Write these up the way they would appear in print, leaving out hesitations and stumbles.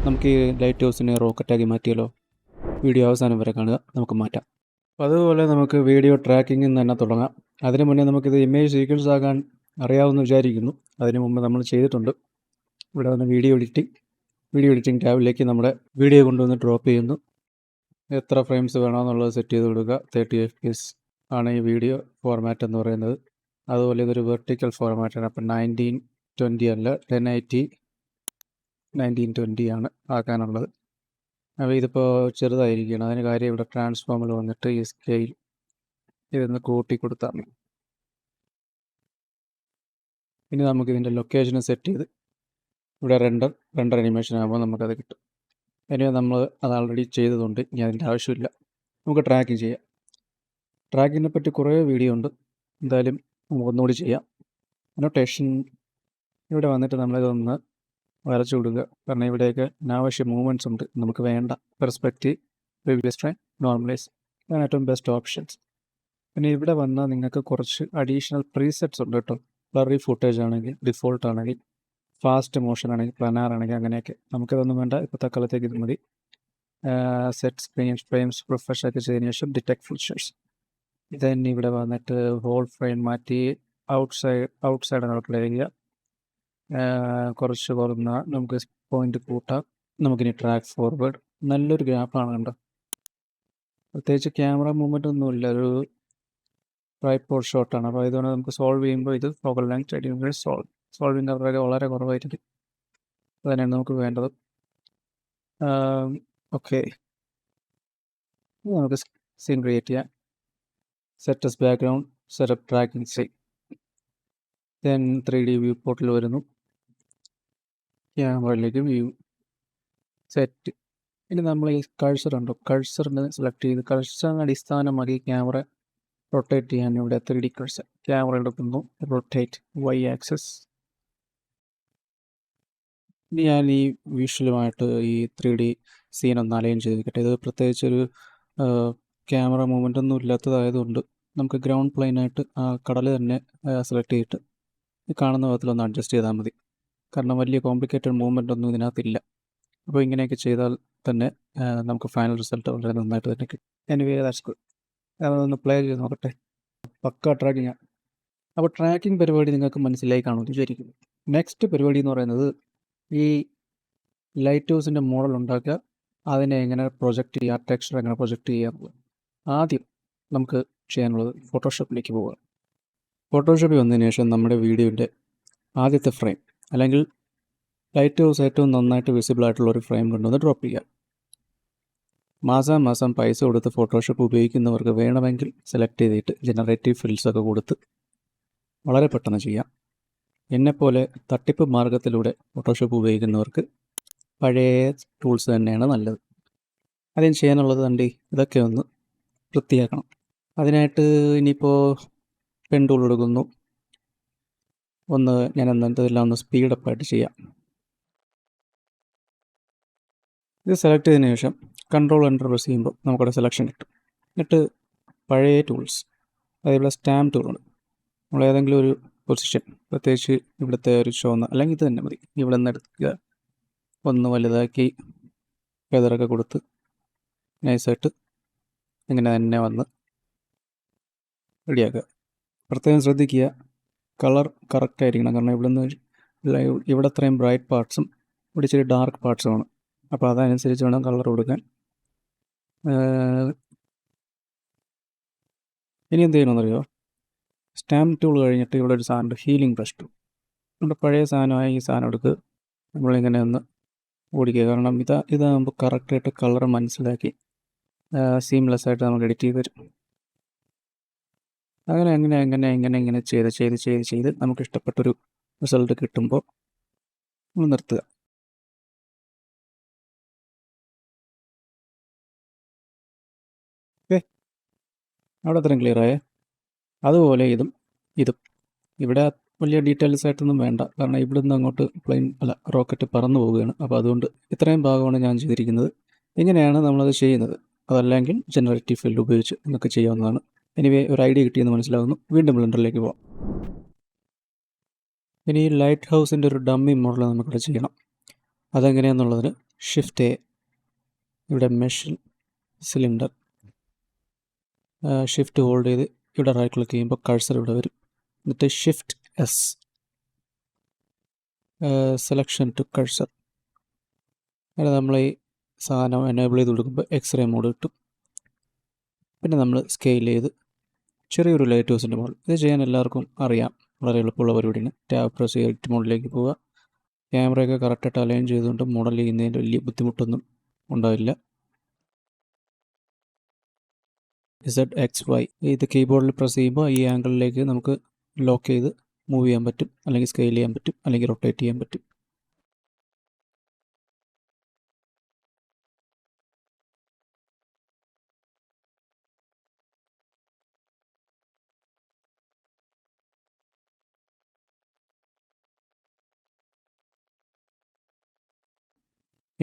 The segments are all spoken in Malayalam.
നമുക്ക് ഈ ലൈറ്റ് ഹൗസിനെ റോക്കറ്റാക്കി മാറ്റിയാലോ? വീഡിയോ അവസാനം വരെ കാണുക, നമുക്ക് മാറ്റാം. അപ്പോൾ അതുപോലെ നമുക്ക് വീഡിയോ ട്രാക്കിങ്ങിൽ നിന്ന് തന്നെ തുടങ്ങാം. അതിന് മുന്നേ നമുക്കിത് ഇമേജ് സീക്വൻസ് ആക്കാൻ അറിയാമെന്ന് വിചാരിക്കുന്നു. അതിന് മുമ്പ് നമ്മൾ ചെയ്തിട്ടുണ്ട്. ഇവിടെ വന്ന് വീഡിയോ എഡിറ്റിംഗ് ടാബിലേക്ക് നമ്മുടെ വീഡിയോ കൊണ്ടുവന്ന് ഡ്രോപ്പ് ചെയ്യുന്നു. എത്ര ഫ്രെയിംസ് വേണമെന്നുള്ളത് സെറ്റ് ചെയ്ത് കൊടുക്കുക. 30 FPS ആണ് ഈ വീഡിയോ ഫോർമാറ്റ് എന്ന് പറയുന്നത്. അതുപോലെ ഇതൊരു വെർട്ടിക്കൽ ഫോർമാറ്റാണ്. അപ്പം 1920 അല്ല, 1080 1920 ആണ് ആക്കാനുള്ളത്. അപ്പോൾ ഇതിപ്പോൾ ചെറുതായിരിക്കണം. അതിന് കാര്യം ഇവിടെ ട്രാൻസ്ഫോമിൽ വന്നിട്ട് ഈ സ്കെയിൽ ഇതൊന്ന് കൂട്ടി കൊടുത്താൽ മതി. ഇനി നമുക്കിതിൻ്റെ ലൊക്കേഷൻ സെറ്റ് ചെയ്ത് ഇവിടെ റെൻഡർ അനിമേഷൻ ആകുമ്പോൾ നമുക്കത് കിട്ടും. ഇനി നമ്മൾ അത് ഓൾറെഡി ചെയ്തതുകൊണ്ട് ഇനി അതിൻ്റെ ആവശ്യമില്ല. നമുക്ക് ട്രാക്കിംഗ് ചെയ്യാം. ട്രാക്കിങ്ങിനെ പറ്റി കുറേ വീഡിയോ ഉണ്ട്. എന്തായാലും നമുക്ക് ഒന്നുകൂടി ചെയ്യാം. അനോട്ടേഷൻ ഇവിടെ വന്നിട്ട് നമ്മളിതൊന്ന് വരച്ചു കൊടുക്കുക. കാരണം ഇവിടെയൊക്കെ അനാവശ്യ മൂവ്മെൻറ്റ്സ് ഉണ്ട്. നമുക്ക് വേണ്ട പെർസ്പെക്റ്റീവ്, പ്രീവിയസ് ഫ്രെയിം, നോർമലൈസ്, ഇതാണ് ഏറ്റവും ബെസ്റ്റ് ഓപ്ഷൻസ്. പിന്നെ ഇവിടെ വന്നാൽ നിങ്ങൾക്ക് കുറച്ച് അഡീഷണൽ പ്രീസെറ്റ്സ് ഉണ്ട് കേട്ടോ. ബ്ലറി ഫുട്ടേജ് ആണെങ്കിൽ, ഡിഫോൾട്ട് ആണെങ്കിൽ, ഫാസ്റ്റ് മോഷൻ ആണെങ്കിൽ, പ്ലാനാർ ആണെങ്കിൽ, അങ്ങനെയൊക്കെ. നമുക്കിതൊന്നും വേണ്ട. ഇപ്പോൾ തൽക്കാലത്തേക്ക് ഇത് മതി. സെറ്റ് ഫ്രെയിംസ് പ്രൊഫഷ് ഒക്കെ ചെയ്തതിന് ശേഷം ഡിറ്റക്ട് ഫീച്ചേഴ്സ്. ദെൻ ഇവിടെ വന്നിട്ട് ഹോൾ ഫ്രെയിം മാറ്റി ഔട്ട്സൈഡ് പ്ലേ ചെയ്യുക. കുറച്ച് കുറഞ്ഞ നമുക്ക് പോയിന്റ് കൂട്ടാം. നമുക്കിനി ട്രാക്ക് ഫോർവേഡ്. നല്ലൊരു ഗ്രാഫാണ് കണ്ടോ. പ്രത്യേകിച്ച് ക്യാമറ മൂവ്മെൻ്റ് ഒന്നുമില്ല, ഒരു ട്രൈപോഡ് ഷോട്ടാണ്. അപ്പോൾ ഇതുകൊണ്ട് നമുക്ക് സോൾവ് ചെയ്യുമ്പോൾ ഇത് ഫോക്കൽ ലെങ്ത് 30 സോൾവിങ് അവരുടെ വളരെ കുറവായിരിക്കും. അതന്നെയാണ് നമുക്ക് വേണ്ടത്. ഓക്കെ, നമുക്ക് സീൻ ക്രിയേറ്റ് ചെയ്യാം. Set as background, setup tracking scene. Then 3D view പോർട്ടിൽ വരുന്നു. ക്യാമറയിലേക്ക് വ്യൂ സെറ്റ്. ഇനി നമ്മൾ ഈ കഴ്സർ ഉണ്ടോ, കഴ്സറിന് സെലക്ട് ചെയ്ത് കഴ്സറിന് അടിസ്ഥാനമാക്കി ക്യാമറ റൊട്ടേറ്റ് ചെയ്യാൻ ഇവിടെ 3D കഴ്സർ ക്യാമറ എടുക്കുന്നു. Rotate Y access. ഇനി ഞാൻ ഈ വിഷ്വലുമായിട്ട് ഈ 3D സീൻ ഒന്ന് അലൈൻ ചെയ്തിരിക്കട്ടെ. ഇത് പ്രത്യേകിച്ചൊരു ക്യാമറ മൂവ്മെൻ്റ് ഒന്നും ഇല്ലാത്തതായതുകൊണ്ട് നമുക്ക് ഗ്രൗണ്ട് പ്ലെയിനായിട്ട് ആ കടൽ തന്നെ സെലക്ട് ചെയ്തിട്ട് ഈ കാണുന്ന വിധത്തിലൊന്ന് അഡ്ജസ്റ്റ് ചെയ്താൽ മതി. കാരണം വലിയ കോംപ്ലിക്കേറ്റഡ് മൂവ്മെൻ്റ് ഒന്നും ഇതിനകത്തില്ല. അപ്പോൾ ഇങ്ങനെയൊക്കെ ചെയ്താൽ തന്നെ നമുക്ക് ഫൈനൽ റിസൾട്ട് വളരെ നന്നായിട്ട് തന്നെ കിട്ടും. Anyway that's good. അതൊന്ന് പ്ലേ ചെയ്ത് നോക്കട്ടെ. പക്ക ട്രാക്കിംഗ്. അപ്പോൾ ട്രാക്കിംഗ് പരിപാടി നിങ്ങൾക്ക് മനസ്സിലായി കാണുമെന്ന് വിചാരിക്കുന്നു. നെക്സ്റ്റ് പരിപാടി എന്ന് പറയുന്നത് ഈ ലൈറ്റ് ഹൗസിൻ്റെ മോഡൽ ഉണ്ടാക്കുക, അതിനെ എങ്ങനെ പ്രൊജക്റ്റ് ചെയ്യുക, ടെക്സ്ചർ എങ്ങനെ പ്രൊജക്റ്റ് ചെയ്യുക എന്നുള്ളത്. ആദ്യം നമുക്ക് ചെയ്യാനുള്ളത് ഫോട്ടോഷോപ്പിലേക്ക് പോവുക. ഫോട്ടോഷോപ്പിൽ വന്നതിന് ശേഷം നമ്മുടെ വീഡിയോൻ്റെ ആദ്യത്തെ ഫ്രെയിം അല്ലെങ്കിൽ ലൈറ്റ് ഹൗസ് ഏറ്റവും നന്നായിട്ട് വിസിബിൾ ആയിട്ടുള്ള ഒരു ഫ്രെയിം കൊണ്ടുവന്ന് ഡ്രോപ്പ് ചെയ്യുക. മാസം പൈസ കൊടുത്ത് ഫോട്ടോഷോപ്പ് ഉപയോഗിക്കുന്നവർക്ക് വേണമെങ്കിൽ സെലക്ട് ചെയ്തിട്ട് ജനറേറ്റീവ് ഫിൽസൊക്കെ കൊടുത്ത് വളരെ പെട്ടെന്ന് ചെയ്യാം. എന്നെപ്പോലെ തട്ടിപ്പ് മാർഗത്തിലൂടെ ഫോട്ടോഷോപ്പ് ഉപയോഗിക്കുന്നവർക്ക് പഴയ ടൂൾസ് തന്നെയാണ് നല്ലത്. അതിന് ചെയ്യാനുള്ളത് കണ്ടി ഇതൊക്കെ ഒന്ന് വൃത്തിയാക്കണം. അതിനായിട്ട് ഇനിയിപ്പോൾ പെൻ ടൂൾ എടുക്കുന്നു. ഞാൻ ഇതെല്ലാം ഒന്ന് സ്പീഡപ്പായിട്ട് ചെയ്യാം. ഇത് സെലക്ട് ചെയ്തതിന് ശേഷം കൺട്രോൾ എൻ്റർ പ്രസ് ചെയ്യുമ്പോൾ നമുക്കവിടെ സെലക്ഷൻ കിട്ടും. എന്നിട്ട് പഴയ ടൂൾസ്, അതേപോലെ സ്റ്റാമ്പ് ടൂളാണ്. നമ്മൾ ഏതെങ്കിലും ഒരു പൊസിഷൻ, പ്രത്യേകിച്ച് ഇവിടുത്തെ ഒരു ചുവന്ന, അല്ലെങ്കിൽ ഇത് തന്നെ മതി, ഇവിടെ നിന്ന് എടുക്കുക, ഒന്ന് വലുതാക്കി ഫെദറൊക്കെ കൊടുത്ത് നൈസായിട്ട് ഇങ്ങനെ തന്നെ വന്ന് റെഡിയാക്കുക. പ്രത്യേകം ശ്രദ്ധിക്കുക, കളർ കറക്റ്റ് ആയിരിക്കണം. കാരണം ഇവിടെ അത്രയും ബ്രൈറ്റ് പാർട്സും ഇവിടെ ഇച്ചിരി ഡാർക്ക് പാർട്സുമാണ്. അപ്പോൾ അതനുസരിച്ച് വേണം കളർ കൊടുക്കാൻ. ഇനി എന്ത് ചെയ്യണമെന്നറിയോ, സ്റ്റാമ്പ് ടൂൾ കഴിഞ്ഞിട്ട് ഇവിടെ ഒരു സാധനമുണ്ട്, ഹീലിംഗ് ബ്രഷ് ടൂൾ. നമ്മുടെ പഴയ സാധനമായ ഈ സാധനം എടുക്കുക, നമ്മളിങ്ങനെ ഒന്ന് ഓടിക്കുക. കാരണം ഇതാകുമ്പോൾ കറക്റ്റായിട്ട് കളർ മനസ്സിലാക്കി സീംലെസ് ആയിട്ട് നമുക്ക് എഡിറ്റ് ചെയ്ത് തരും. അങ്ങനെ ചെയ്ത് നമുക്ക് ഇഷ്ടപ്പെട്ടൊരു റിസൾട്ട് കിട്ടുമ്പോൾ നമ്മൾ നിർത്തുക. ഓക്കെ, അവിടെ അത്രയും ക്ലിയറായേ. അതുപോലെ ഇതും ഇവിടെ വലിയ ഡീറ്റെയിൽസ് ആയിട്ടൊന്നും വേണ്ട. കാരണം ഇവിടുന്ന് അങ്ങോട്ട് റോക്കറ്റ് പറന്നു പോവുകയാണ്. അപ്പോൾ അതുകൊണ്ട് ഇത്രയും ഭാഗമാണ് ഞാൻ ചെയ്തിരിക്കുന്നത്. ഇങ്ങനെയാണ് നമ്മളത് ചെയ്യുന്നത്. അതല്ലെങ്കിൽ ജനറേറ്റീവ് ഫീൽഡ് ഉപയോഗിച്ച് നമുക്ക് ചെയ്യാവുന്നതാണ്. എനിവേ ഒരു ഐഡിയ കിട്ടിയെന്ന് മനസ്സിലാകുന്നു. വീണ്ടും ബ്ലെൻഡറിലേക്ക് പോകാം. ഇനി ലൈറ്റ് ഹൗസിൻ്റെ ഒരു ഡമ്മി മോഡൽ നമുക്കിവിടെ ചെയ്യണം. അതെങ്ങനെയാണെന്നുള്ളതിന് ഷിഫ്റ്റ് എ, ഇവിടെ മെഷ് സിലിണ്ടർ ഷിഫ്റ്റ് ഹോൾഡ് ചെയ്ത് ഇവിടെ റൈറ്റ് ക്ലിക്ക് ചെയ്യുമ്പോൾ കഴ്സർ ഇവിടെ വരും. എന്നിട്ട് shift S, selection to cursor. അങ്ങനെ നമ്മൾ ഈ സാധനം എനേബിൾ ചെയ്ത് കൊടുക്കുമ്പോൾ എക്സ്റേ മോഡ് കിട്ടും. പിന്നെ നമ്മൾ സ്കെയിൽ ചെയ്ത് ചെറിയൊരു ലൈറ്റ് ഹൗസിൻ്റെ മോഡൽ. ഇത് ചെയ്യാൻ എല്ലാവർക്കും അറിയാം, വളരെ എളുപ്പമുള്ള പരിപാടിയാണ്. ടാബ് പ്രസ് ചെയ്ത് എഡിറ്റ് മോഡിലേക്ക് പോവുക. ക്യാമറയൊക്കെ കറക്റ്റായിട്ട് അലൈൻ ചെയ്തുകൊണ്ട് മോഡൽ ചെയ്യുന്നതിൻ്റെ വലിയ ബുദ്ധിമുട്ടൊന്നും ഉണ്ടാവില്ല. ZXY ഇത് കീബോർഡിൽ പ്രസ് ചെയ്യുമ്പോൾ ഈ ആംഗിളിലേക്ക് നമുക്ക് ലോക്ക് ചെയ്ത് മൂവ് ചെയ്യാൻ പറ്റും, അല്ലെങ്കിൽ സ്കെയിൽ ചെയ്യാൻ പറ്റും, അല്ലെങ്കിൽ റൊട്ടേറ്റ് ചെയ്യാൻ പറ്റും.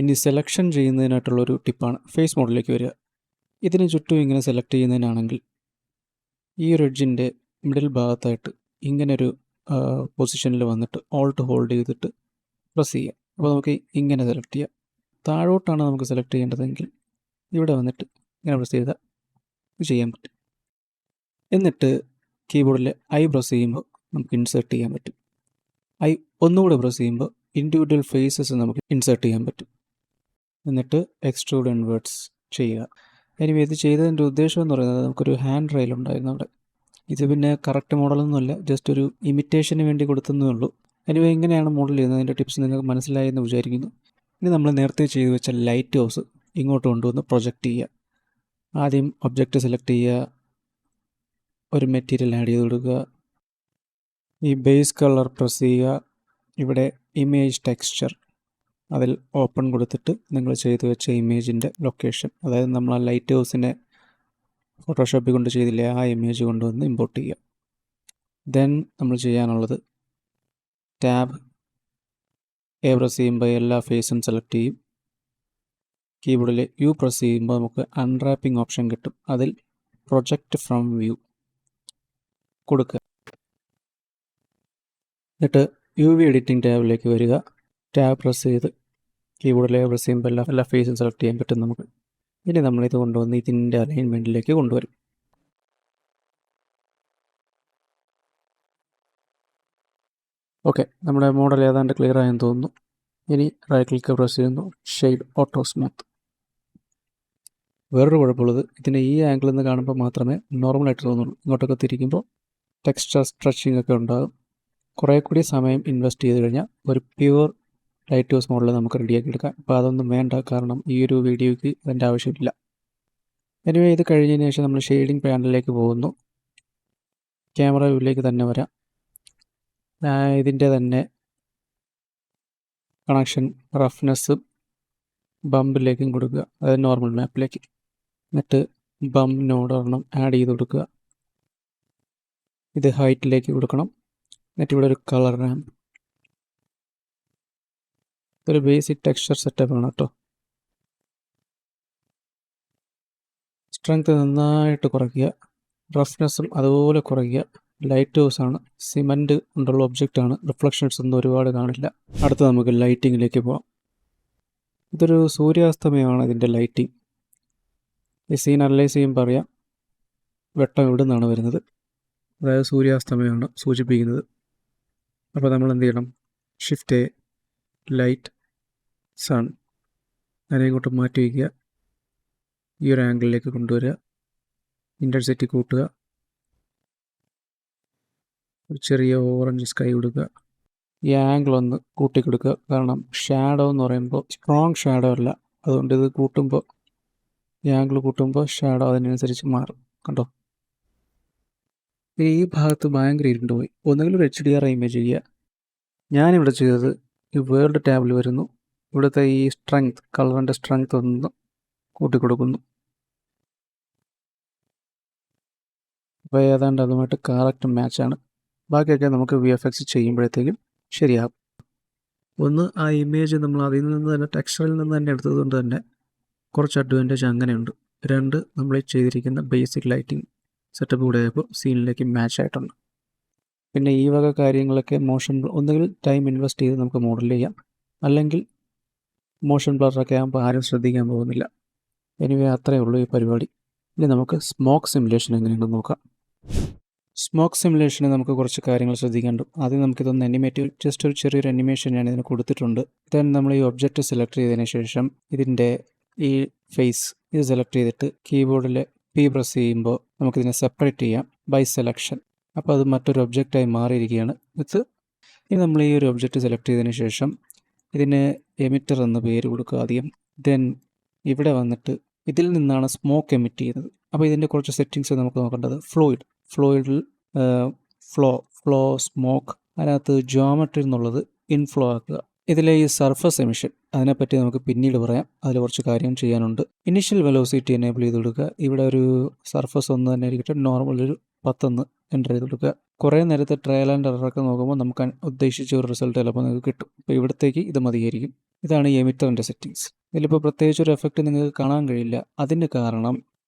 ഇനി സെലക്ഷൻ ചെയ്യുന്നതിനായിട്ടുള്ളൊരു ടിപ്പാണ് ഫേസ് മോഡിലേക്ക് വരിക. ഇതിന് ചുറ്റും ഇങ്ങനെ സെലക്ട് ചെയ്യുന്നതിനാണെങ്കിൽ ഈ ഒരു എഡ്ജിൻ്റെ മിഡിൽ ഭാഗത്തായിട്ട് ഇങ്ങനൊരു പൊസിഷനിൽ വന്നിട്ട് ഓൾട്ട് ഹോൾഡ് ചെയ്തിട്ട് പ്രസ് ചെയ്യുക. അപ്പോൾ നമുക്ക് ഇങ്ങനെ സെലക്ട് ചെയ്യാം. താഴോട്ടാണ് നമുക്ക് സെലക്ട് ചെയ്യേണ്ടതെങ്കിൽ ഇവിടെ വന്നിട്ട് ഇങ്ങനെ പ്രസ് ചെയ്താൽ ചെയ്യാൻ പറ്റും. എന്നിട്ട് കീബോർഡിൽ ഐ പ്രസ് ചെയ്യുമ്പോൾ നമുക്ക് ഇൻസേർട്ട് ചെയ്യാൻ പറ്റും. ഐ ഒന്നുകൂടെ പ്രസ് ചെയ്യുമ്പോൾ ഇൻഡിവിജ്വൽ ഫേസസ് നമുക്ക് ഇൻസേർട്ട് ചെയ്യാൻ പറ്റും. എന്നിട്ട് എക്സ്ട്രൂഡ് ഇൻവേർട്സ് ചെയ്യുക. ഇനി ഇത് ചെയ്തതിൻ്റെ ഉദ്ദേശം എന്ന് പറയുന്നത് നമുക്കൊരു ഹാൻഡ് റെയിൽ ഉണ്ടായിരുന്നു അവിടെ. ഇത് പിന്നെ കറക്റ്റ് മോഡലൊന്നുമല്ല, ജസ്റ്റ് ഒരു ഇമിറ്റേഷന് വേണ്ടി കൊടുത്തതേ ഉള്ളൂ. എനിവേ ഇങ്ങനെയാണ് മോഡൽ ചെയ്യുന്നത്. അതിൻ്റെ ടിപ്സ് നിങ്ങൾക്ക് മനസ്സിലായി എന്ന് വിചാരിക്കുന്നു. ഇനി നമ്മൾ നേരത്തെ ചെയ്ത് വെച്ച ലൈറ്റ് ഹൗസ് ഇങ്ങോട്ട് കൊണ്ടുവന്ന് പ്രൊജക്റ്റ് ചെയ്യുക. ആദ്യം ഒബ്ജക്റ്റ് സെലക്ട് ചെയ്യുക, ഒരു മെറ്റീരിയൽ ആഡ് ചെയ്ത് കൊടുക്കുക, ഈ ബേസ് കളർ പ്രസ് ചെയ്യുക, ഇവിടെ ഇമേജ് ടെക്സ്ചർ അതിൽ ഓപ്പൺ കൊടുത്തിട്ട് നിങ്ങൾ ചെയ്തു വെച്ച ഇമേജിൻ്റെ ലൊക്കേഷൻ, അതായത് നമ്മൾ ആ ലൈറ്റ് ഹൗസിനെ ഫോട്ടോഷോപ്പിൽ കൊണ്ട് ചെയ്തില്ലേ ആ ഇമേജ് കൊണ്ടുവന്ന് ഇമ്പോർട്ട് ചെയ്യുക. ദെൻ നമ്മൾ ചെയ്യാനുള്ളത് ടാബ് എ പ്രസ് ചെയ്യുമ്പോൾ എല്ലാ ഫേസും സെലക്ട് ചെയ്യും. കീബോർഡിൽ യു പ്രസ് ചെയ്യുമ്പോൾ നമുക്ക് അൺറാപ്പിംഗ് ഓപ്ഷൻ കിട്ടും. അതിൽ പ്രൊജക്റ്റ് ഫ്രം വ്യൂ കൊടുക്കുക. എന്നിട്ട് UV എഡിറ്റിംഗ് ടാബിലേക്ക് വരിക. ടാബ് പ്രസ് ചെയ്ത് കീബോർഡിൽ പ്രസ് ചെയ്യുമ്പോൾ എല്ലാ ഫേസും സെലക്ട് ചെയ്യാൻ പറ്റും നമുക്ക്. ഇനി നമ്മളിത് കൊണ്ടുവന്ന് ഇതിൻ്റെ അലൈൻമെൻറ്റിലേക്ക് കൊണ്ടുവരും. ഓക്കെ, നമ്മുടെ മോഡൽ ഏതാണ്ട് ക്ലിയർ ആയെന്ന് തോന്നുന്നു. ഇനി റൈറ്റ് ക്ലിക്ക് പ്രസ് ചെയ്യുന്നു, ഷെയ്ഡ് ഓട്ടോ സ്മൂത്ത്. വേറൊരു കുഴപ്പമുള്ളത്, ഇതിൻ്റെ ഈ ആംഗിളിൽ നിന്ന് കാണുമ്പോൾ മാത്രമേ നോർമലായിട്ട് തോന്നുള്ളൂ. ഇങ്ങോട്ടൊക്കെ തിരിക്കുമ്പോൾ ടെക്സ്ചർ സ്ട്രെച്ചിങ് ഒക്കെ ഉണ്ടാകും. കുറേ കൂടി സമയം ഇൻവെസ്റ്റ് ചെയ്ത് കഴിഞ്ഞാൽ ഒരു പ്യുവർ ലൈറ്റ് ഹൗസ് മോഡൽ നമുക്ക് റെഡിയാക്കി എടുക്കാം. അപ്പോൾ അതൊന്നും വേണ്ട, കാരണം ഈ ഒരു വീഡിയോയ്ക്ക് അതിൻ്റെ ആവശ്യമില്ല. എനിവേ ഇത് കഴിഞ്ഞതിന് ശേഷം നമ്മൾ ഷെയ്ഡിങ് പാനലിലേക്ക് പോകുന്നു. ക്യാമറ വ്യൂവിലേക്ക് തന്നെ വരാം. ഇതിൻ്റെ തന്നെ കണക്ഷൻ റഫ്നെസ്സും ബമ്പിലേക്കും കൊടുക്കുക, അതായത് നോർമൽ മാപ്പിലേക്ക്. എന്നിട്ട് ബംപ് നോഡ് ഒരെണ്ണം ആഡ് ചെയ്ത് കൊടുക്കുക. ഇത് ഹൈറ്റിലേക്ക് കൊടുക്കണം. എന്നിട്ട് ഇവിടെ ഒരു കളർ റാമ്പ്, ഇതൊരു ബേസിക് ടെക്സ്ചർ സെറ്റപ്പ് ആണ് കേട്ടോ. സ്ട്രെങ്ത് നന്നായിട്ട് കുറയ്ക്കുക, റഫ്നെസ്സും അതുപോലെ കുറയ്ക്കുക. ലൈറ്റ് ഹൗസ് ആണ്, സിമൻറ്റ് കൊണ്ടുള്ള ഒബ്ജക്റ്റാണ്, റിഫ്ലക്ഷൻസ് ഒന്നും ഒരുപാട് കാണില്ല. അടുത്ത് നമുക്ക് ലൈറ്റിങ്ങിലേക്ക് പോകാം. ഇതൊരു സൂര്യാസ്തമയമാണ് ഇതിൻ്റെ ലൈറ്റിംഗ്. ഈ സീൻ അനലൈസ് ചെയ്യുമ്പോൾ അറിയാം വെട്ടം ഇവിടെ നിന്നാണ് വരുന്നത്, അതായത് സൂര്യാസ്തമയമാണ് സൂചിപ്പിക്കുന്നത്. അപ്പോൾ നമ്മൾ എന്ത് ചെയ്യണം, ഷിഫ്റ്റ് എ, ലൈറ്റ്, സൺ, അതിനെ ഇങ്ങോട്ട് മാറ്റി വയ്ക്കുക. ഈ ഒരു ആംഗിളിലേക്ക് കൊണ്ടുവരിക, ഇൻറ്റൻസിറ്റി കൂട്ടുക, ഒരു ചെറിയ ഓറഞ്ച് സ്കൈ കൊടുക്കുക. ഈ ആംഗിൾ ഒന്ന് കൂട്ടി കൊടുക്കുക, കാരണം ഷാഡോ എന്ന് പറയുമ്പോൾ സ്ട്രോങ് ഷാഡോ അല്ല, അതുകൊണ്ട് ഇത് കൂട്ടുമ്പോൾ ഈ ആംഗിൾ കൂട്ടുമ്പോൾ ഷാഡോ അതിനനുസരിച്ച് മാറും. കണ്ടോ, ഈ ഭാഗത്ത് ഭയങ്കര ഇരുണ്ട് പോയി. ഒന്നുകിൽ ഒരു HDR ഇമേജ് ചെയ്യുക. ഞാനിവിടെ ചെയ്തത് ഈ വേൾഡ് ടാബിൽ വരുന്നു, ഇവിടുത്തെ ഈ സ്ട്രെങ്ത്, കളറിൻ്റെ സ്ട്രെങ്ത് ഒന്ന് കൂട്ടിക്കൊടുക്കുന്നു. അപ്പോൾ ഏതാണ്ട് അതുമായിട്ട് കറക്റ്റ് മാച്ചാണ്. ബാക്കിയൊക്കെ നമുക്ക് VFX ചെയ്യുമ്പോഴത്തേക്കും ശരിയാകും. ഒന്ന്, ആ ഇമേജ് നമ്മൾ അതിൽ നിന്ന് തന്നെ ടെക്സ്ചറിൽ നിന്ന് തന്നെ എടുത്തതുകൊണ്ട് തന്നെ കുറച്ച് അഡ്വാൻറ്റേജ് അങ്ങനെയുണ്ട്. രണ്ട്, നമ്മൾ ചെയ്തിരിക്കുന്ന ബേസിക് ലൈറ്റിംഗ് സെറ്റപ്പ് കൂടെ ആയപ്പോൾ സീനിലേക്ക് മാച്ച് ആയിട്ടുണ്ട്. പിന്നെ ഈ വക കാര്യങ്ങളൊക്കെ മോഷൻ ഒന്നുകിൽ ടൈം ഇൻവെസ്റ്റ് ചെയ്ത് നമുക്ക് മോഡൽ ചെയ്യാം, അല്ലെങ്കിൽ മോഷൻ ബ്ലറൊക്കെ ആകുമ്പോൾ ആരും ശ്രദ്ധിക്കാൻ പോകുന്നില്ല. എനിവേ അത്രയേ ഉള്ളൂ ഈ പരിപാടി. ഇനി നമുക്ക് സ്മോക്ക് സിമുലേഷൻ എങ്ങനെയുണ്ടെന്ന് നോക്കാം. സ്മോക്ക് സിമുലേഷന് നമുക്ക് കുറച്ച് കാര്യങ്ങൾ ശ്രദ്ധിക്കേണ്ടത്. ആദ്യം നമുക്കിതൊന്ന് അനിമേറ്റ്, ജസ്റ്റ് ഒരു ചെറിയൊരു അനിമേഷൻ ഞാൻ ഇതിന് കൊടുത്തിട്ടുണ്ട്. ദെൻ നമ്മൾ ഈ ഒബ്ജക്റ്റ് സെലക്ട് ചെയ്തതിന് ശേഷം ഇതിൻ്റെ ഈ ഫേസ് ഇത് സെലക്ട് ചെയ്തിട്ട് കീബോർഡിൽ P പ്രസ് ചെയ്യുമ്പോൾ നമുക്കിതിനെ സെപ്പറേറ്റ് ചെയ്യാം ബൈ സെലക്ഷൻ. അപ്പോൾ അത് മറ്റൊരു ഒബ്ജക്റ്റായി മാറിയിരിക്കുകയാണ്. ഇനി നമ്മൾ ഈ ഒരു ഒബ്ജക്റ്റ് സെലക്ട് ചെയ്തതിന് ശേഷം ഇതിന് എമിറ്റർ എന്ന് പേര് കൊടുക്കുക ആദ്യം. ദെൻ ഇവിടെ വന്നിട്ട് ഇതിൽ നിന്നാണ് സ്മോക്ക് എമിറ്റ് ചെയ്യുന്നത്. അപ്പോൾ ഇതിൻ്റെ കുറച്ച് സെറ്റിങ്സ് നമുക്ക് നോക്കേണ്ടത്. ഫ്ലോയിഡിൽ ഫ്ലോ സ്മോക്ക്, അതിനകത്ത് ജോമെട്രി എന്നുള്ളത് ഇൻഫ്ലോ ആക്കുക. ഇതിലെ ഈ സർഫസ് എമിഷൻ അതിനെപ്പറ്റി നമുക്ക് പിന്നീട് പറയാം. അതിൽ കുറച്ച് കാര്യം ചെയ്യാനുണ്ട്. ഇനിഷ്യൽ വെലോസിറ്റി എനേബിൾ ചെയ്ത് കൊടുക്കുക. ഇവിടെ ഒരു സർഫസ് ഒന്ന് തന്നെ ആയിരിക്കട്ടെ, നോർമൽ ഒരു 10 എൻ്റർ ചെയ്ത് കൊടുക്കുക. കുറേ നേരത്തെ ട്രയൽ ആൻഡ് എററൊക്കെ നോക്കുമ്പോൾ നമുക്ക് ഉദ്ദേശിച്ച ഒരു റിസൾട്ട് ചിലപ്പോൾ നിങ്ങൾക്ക് കിട്ടും. അപ്പോൾ ഇവിടത്തേക്ക് ഇത് മതിയായിരിക്കും. ഇതാണ് ഈ എമിറ്ററിൻ്റെ സെറ്റിങ്സ്. ഇതിലിപ്പോൾ പ്രത്യേകിച്ച് ഒരു എഫക്റ്റ് നിങ്ങൾക്ക് കാണാൻ കഴിയില്ല. അതിൻ്റെ കാരണം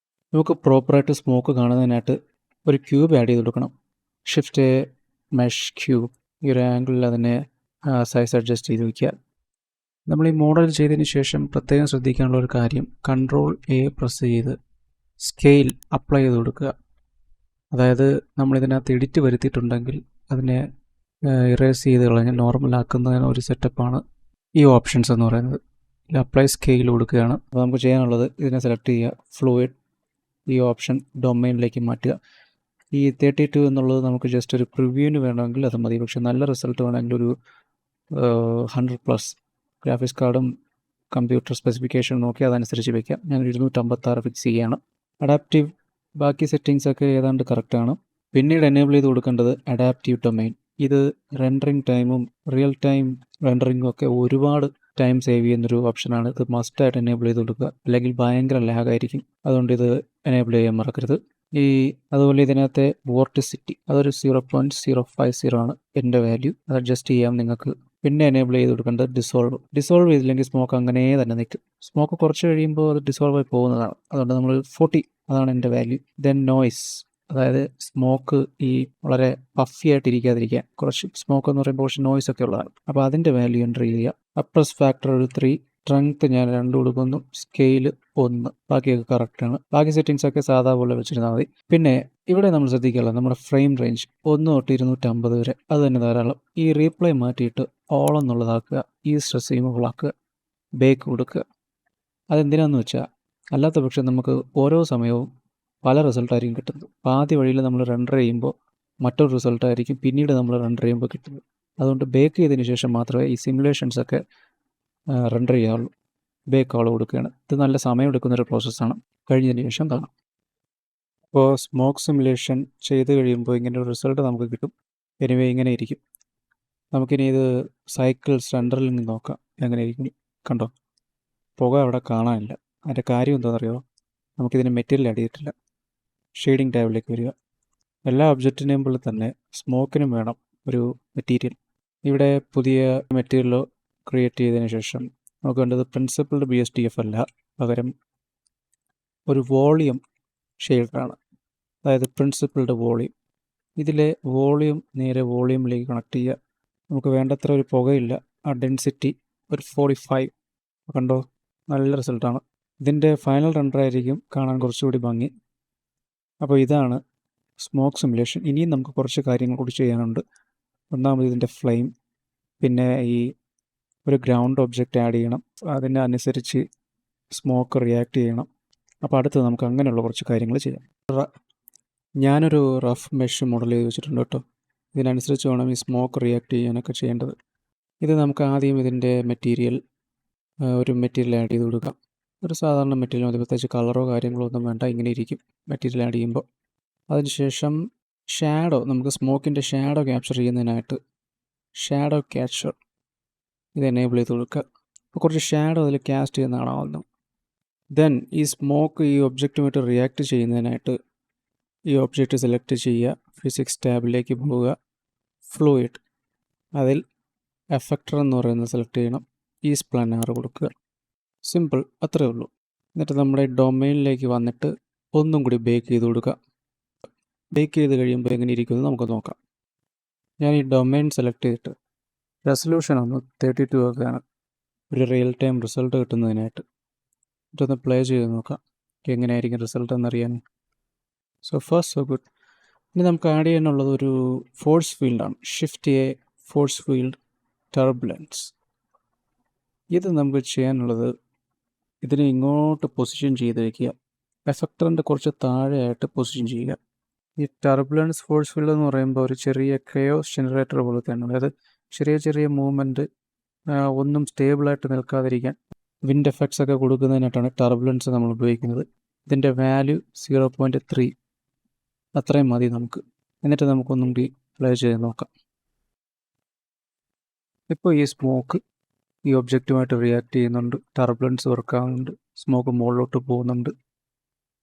നമുക്ക് പ്രോപ്പറായിട്ട് സ്മോക്ക് കാണുന്നതിനായിട്ട് ഒരു ക്യൂബ് ആഡ് ചെയ്ത് കൊടുക്കണം. ഷിഫ്റ്റ് മെഷ് ക്യൂബ്, ഈ ഒരു ആംഗിളിൽ അതിനെ സൈസ് അഡ്ജസ്റ്റ് ചെയ്ത് വയ്ക്കുക. നമ്മൾ ഈ മോഡൽ ചെയ്തതിന് ശേഷം പ്രത്യേകം ശ്രദ്ധിക്കാനുള്ള ഒരു കാര്യം, Ctrl+A പ്രസ് ചെയ്ത് സ്കെയിൽ അപ്ലൈ ചെയ്ത് കൊടുക്കുക. അതായത് നമ്മളിതിനകത്ത് എഡിറ്റ് വരുത്തിയിട്ടുണ്ടെങ്കിൽ അതിനെ ഇറേസ് ചെയ്ത് കളഞ്ഞ് നോർമലാക്കുന്നതിന് ഒരു സെറ്റപ്പാണ് ഈ ഓപ്ഷൻസ് എന്ന് പറയുന്നത്. ഇതിൽ അപ്ലൈ സ്കെയിൽ കൊടുക്കുകയാണ്. അപ്പോൾ നമുക്ക് ചെയ്യാനുള്ളത് ഇതിനെ സെലക്ട് ചെയ്യുക, ഫ്ലൂയിഡ്, ഈ ഓപ്ഷൻ ഡൊമൈനിലേക്ക് മാറ്റുക. ഈ 32 എന്നുള്ളത് നമുക്ക് ജസ്റ്റ് ഒരു പ്രിവ്യൂവിന് വേണമെങ്കിൽ അത് മതി. പക്ഷേ നല്ല റിസൾട്ട് വേണമെങ്കിൽ ഒരു 100+ ഗ്രാഫിക്സ് കാർഡും കമ്പ്യൂട്ടർ സ്പെസിഫിക്കേഷൻ നോക്കി അതനുസരിച്ച് വയ്ക്കാം. ഞാൻ 256 ഫിക്സ് ചെയ്യുകയാണ്. അഡാപ്റ്റീവ് ബാക്കി സെറ്റിങ്സൊക്കെ ഏതാണ്ട് കറക്റ്റാണ്. പിന്നീട് എനേബിൾ ചെയ്ത് കൊടുക്കേണ്ടത് അഡാപ്റ്റീവ് ഡൊമൈൻ. ഇത് റെൻഡറിങ് ടൈമും റിയൽ ടൈം റെൻഡറിങ്ങും ഒക്കെ ഒരുപാട് ടൈം സേവ് ചെയ്യുന്നൊരു ഓപ്ഷനാണ്. ഇത് മസ്റ്റായിട്ട് എനേബിൾ ചെയ്ത് കൊടുക്കുക, അല്ലെങ്കിൽ ഭയങ്കര ലാഗായിരിക്കും. അതുകൊണ്ട് ഇത് എനേബിൾ ചെയ്യാൻ മറക്കരുത്. അതുപോലെ ഇതിനകത്തെ വോർട്ടിസിറ്റി അതൊരു 0.050 ആണ് എൻ്റെ വാല്യൂ. അത് അഡ്ജസ്റ്റ് ചെയ്യാം നിങ്ങൾക്ക്. പിന്നെ എനേബിൾ ചെയ്ത് കൊടുക്കേണ്ടത് ഡിസോൾവ് ചെയ്തില്ലെങ്കിൽ സ്മോക്ക് അങ്ങനെ തന്നെ നിൽക്കും. സ്മോക്ക് കുറച്ച് കഴിയുമ്പോൾ അത് ഡിസോൾവ് ആയി പോകുന്നതാണ്. അതുകൊണ്ട് നമ്മൾ 40 അതാണ് എൻ്റെ വാല്യൂ. ദെൻ നോയ്സ്, അതായത് സ്മോക്ക് ഈ വളരെ പഫി ആയിട്ടിരിക്കാതിരിക്കാൻ കുറച്ച് സ്മോക്ക് എന്ന് പറയുമ്പോൾ കുറച്ച് നോയ്സ് ഒക്കെ ഉള്ളതാണ്. അപ്പോൾ അതിൻ്റെ വാല്യൂ എൻ്റർ ചെയ്യുക. അപ്രസ് ഫാക്ടർ ഒരു 3, സ്ട്രെങ്ത് ഞാൻ 2 കൊടുക്കുന്നു, സ്കെയിൽ 1, ബാക്കിയൊക്കെ കറക്റ്റാണ്. ബാക്കി സെറ്റിങ്സ് ഒക്കെ സാധാ പോലെ വെച്ചിരുന്നാൽ മതി. പിന്നെ ഇവിടെ നമ്മൾ ശ്രദ്ധിക്കാനുള്ളത് നമ്മുടെ ഫ്രെയിം റേഞ്ച് 1 തൊട്ട് 250 വരെ, അത് തന്നെ ധാരാളം. ഈ റീപ്ലൈ മാറ്റിയിട്ട് ഓൾ എന്നുള്ളതാക്കുക, ഈ സ്ട്രെസ് റിമൂവൽ ആക്കുക, ബേക്ക് കൊടുക്കുക. അതെന്തിനാന്ന് വെച്ചാൽ അല്ലാത്ത പക്ഷം നമുക്ക് ഓരോ സമയവും പല റിസൾട്ടായിരിക്കും കിട്ടുന്നത്. അപ്പോൾ ആദ്യ വഴിയിൽ നമ്മൾ റെൻഡർ ചെയ്യുമ്പോൾ മറ്റൊരു റിസൾട്ടായിരിക്കും പിന്നീട് നമ്മൾ റെൻഡർ ചെയ്യുമ്പോൾ കിട്ടുന്നത്. അതുകൊണ്ട് ബേക്ക് ചെയ്തതിന് ശേഷം മാത്രമേ ഈ സിമുലേഷൻസൊക്കെ റെൻഡർ ചെയ്യാവുള്ളൂ. ബേക്ക് ഓൾ കൊടുക്കുകയാണ്. ഇത് നല്ല സമയമെടുക്കുന്നൊരു പ്രോസസ്സാണ്. കഴിഞ്ഞതിന് ശേഷം കാണാം. അപ്പോൾ സ്മോക്ക് സിമുലേഷൻ ചെയ്ത് കഴിയുമ്പോൾ ഇങ്ങനെ ഒരു റിസൾട്ട് നമുക്ക് കിട്ടും. എനിവേ ഇങ്ങനെ ഇരിക്കും. നമുക്കിനി ഇത് സൈക്കിൾസ് റെൻഡറിൽ നോക്കാം എങ്ങനെ ഇരിക്കും. കണ്ടോ, പുക അവിടെ കാണാനില്ല. അതിൻ്റെ കാര്യം എന്താണെന്നറിയോ, നമുക്കിതിന് മെറ്റീരിയൽ ആഡ് ചെയ്തിട്ടില്ല. ഷെയ്ഡിങ് ടാബിലേക്ക് വരിക. എല്ലാ ഒബ്ജക്റ്റിനെയും പോലെ തന്നെ സ്മോക്കിനും വേണം ഒരു മെറ്റീരിയൽ. ഇവിടെ പുതിയ മെറ്റീരിയൽ ക്രിയേറ്റ് ചെയ്തതിന് ശേഷം നമുക്ക് വേണ്ടത് പ്രിൻസിപ്പിൾഡ് BSDF അല്ല, പകരം ഒരു വോളിയം ഷെയ്ഡറാണ്. അതായത് പ്രിൻസിപ്പിൾഡ് വോളിയം. ഇതിലെ വോളിയം നേരെ വോളിയമിലേക്ക് കണക്ട് ചെയ്യുക. നമുക്ക് വേണ്ടത്ര ഒരു പുകയില്ല. ആ ഡെൻസിറ്റി ഒരു 45. കണ്ടോ, നല്ല റിസൾട്ടാണ്. ഇതിൻ്റെ ഫൈനൽ റെൻഡറായിരിക്കും കാണാൻ കുറച്ചുകൂടി ഭംഗി. അപ്പോൾ ഇതാണ് സ്മോക്ക് സിമുലേഷൻ. ഇനിയും നമുക്ക് കുറച്ച് കാര്യങ്ങൾ കൂടി ചെയ്യാനുണ്ട്. ഒന്നാമത് ഇതിൻ്റെ ഫ്ലെയിം, പിന്നെ ഈ ഒരു ഗ്രൗണ്ട് ഒബ്ജക്റ്റ് ആഡ് ചെയ്യണം, അതിനനുസരിച്ച് സ്മോക്ക് റിയാക്ട് ചെയ്യണം. അപ്പോൾ അടുത്ത് നമുക്ക് അങ്ങനെയുള്ള കുറച്ച് കാര്യങ്ങൾ ചെയ്യാം. ഞാനൊരു റഫ് മെഷ് മോഡൽ ചെയ്ത് വെച്ചിട്ടുണ്ട് കേട്ടോ. ഇതിനനുസരിച്ച് വേണം ഈ സ്മോക്ക് റിയാക്ട് ചെയ്യാനൊക്കെ ചെയ്യേണ്ടത്. ഇത് നമുക്ക് ആദ്യം ഇതിൻ്റെ ഒരു മെറ്റീരിയൽ ആഡ് ചെയ്ത് കൊടുക്കാം. ഒരു സാധാരണ മെറ്റീരിയൽ മതി, പ്രത്യേകിച്ച് കളറോ കാര്യങ്ങളോ ഒന്നും വേണ്ട. ഇങ്ങനെ ഇരിക്കും മെറ്റീരിയൽ ആഡ് ചെയ്യുമ്പോൾ. അതിനുശേഷം ഷാഡോ, നമുക്ക് സ്മോക്കിൻ്റെ ഷാഡോ ക്യാപ്ചർ ചെയ്യുന്നതിനായിട്ട് ഷാഡോ ക്യാപ്ചർ ഇത് എനേബിൾ ചെയ്ത് കൊടുക്കുക. അപ്പോൾ കുറച്ച് ഷാഡോ അതിൽ കാസ്റ്റ് ചെയ്യുന്ന കാണാമല്ലോ. ദെൻ ഈ സ്മോക്ക് ഈ ഒബ്ജക്റ്റുമായിട്ട് റിയാക്ട് ചെയ്യുന്നതിനായിട്ട് ഈ ഒബ്ജക്റ്റ് സെലക്ട് ചെയ്യുക, ഫിസിക്സ് ടാബിലേക്ക് പോവുക, ഫ്ലൂയിഡ്, അതിൽ എഫക്ടർ എന്ന് പറയുന്നത് സെലക്ട് ചെയ്യണം, ഈ സ്പ്ലനാർ കൊടുക്കുക. സിമ്പിൾ, അത്രയേ ഉള്ളൂ. എന്നിട്ട് നമ്മുടെ ഡൊമൈനിലേക്ക് വന്നിട്ട് ഒന്നും കൂടി ബേക്ക് ചെയ്ത് കൊടുക്കുക. ബേക്ക് ചെയ്ത് കഴിയുമ്പോൾ എങ്ങനെ ഇരിക്കുമെന്ന് നമുക്ക് നോക്കാം. ഞാൻ ഈ ഡൊമൈൻ സെലക്ട് ചെയ്തിട്ട് റെസൊല്യൂഷൻ ഒന്ന് 32 ആക്കുകയാണ്. ഒരു റിയൽ ടൈം റിസൾട്ട് കിട്ടുന്നതിനായിട്ട്. ഇതൊന്ന് പ്ലേ ചെയ്ത് നോക്കാം എങ്ങനെയായിരിക്കും റിസൾട്ട് എന്നറിയാൻ. So first so good. ഇനി നമുക്ക് ആഡ് ചെയ്യാനുള്ളത് ഒരു ഫോഴ്സ് ഫീൽഡാണ്. Shift A force field turbulence. ഇത് നമുക്ക് ചെയ്യാനുള്ളത് ഇതിനെ ഇങ്ങോട്ട് പൊസിഷൻ ചെയ്ത് വയ്ക്കുക. എഫക്ടറിൻ്റെ കുറച്ച് താഴെയായിട്ട് പൊസിഷൻ ചെയ്യുക. ഈ ടർബുലൻസ് ഫോഴ്സ് ഫീൽഡ് എന്ന് പറയുമ്പോൾ ഒരു ചെറിയ കെയോസ് ജനറേറ്റർ പോലത്തെയാണ്. അതായത് ചെറിയ ചെറിയ മൂവ്മെൻറ്റ്, ഒന്നും സ്റ്റേബിളായിട്ട് നിൽക്കാതിരിക്കാൻ വിൻഡ് എഫക്ട്സ് ഒക്കെ കൊടുക്കുന്നതിനായിട്ടാണ് ടർബുലൻസ് നമ്മൾ ഉപയോഗിക്കുന്നത്. ഇതിൻ്റെ വാല്യൂ 0.3 അത്രയും മതി നമുക്ക്. എന്നിട്ട് നമുക്കൊന്നും കൂടി പ്ലേ ചെയ്ത് നോക്കാം. ഇപ്പോൾ ഈ സ്മോക്ക് ഈ ഒബ്ജക്റ്റുമായിട്ട് റിയാക്ട് ചെയ്യുന്നുണ്ട്, ടർബുലൻസ് വർക്കാവുന്നുണ്ട്, സ്മോക്ക് മുകളിലോട്ട് പോകുന്നുണ്ട്,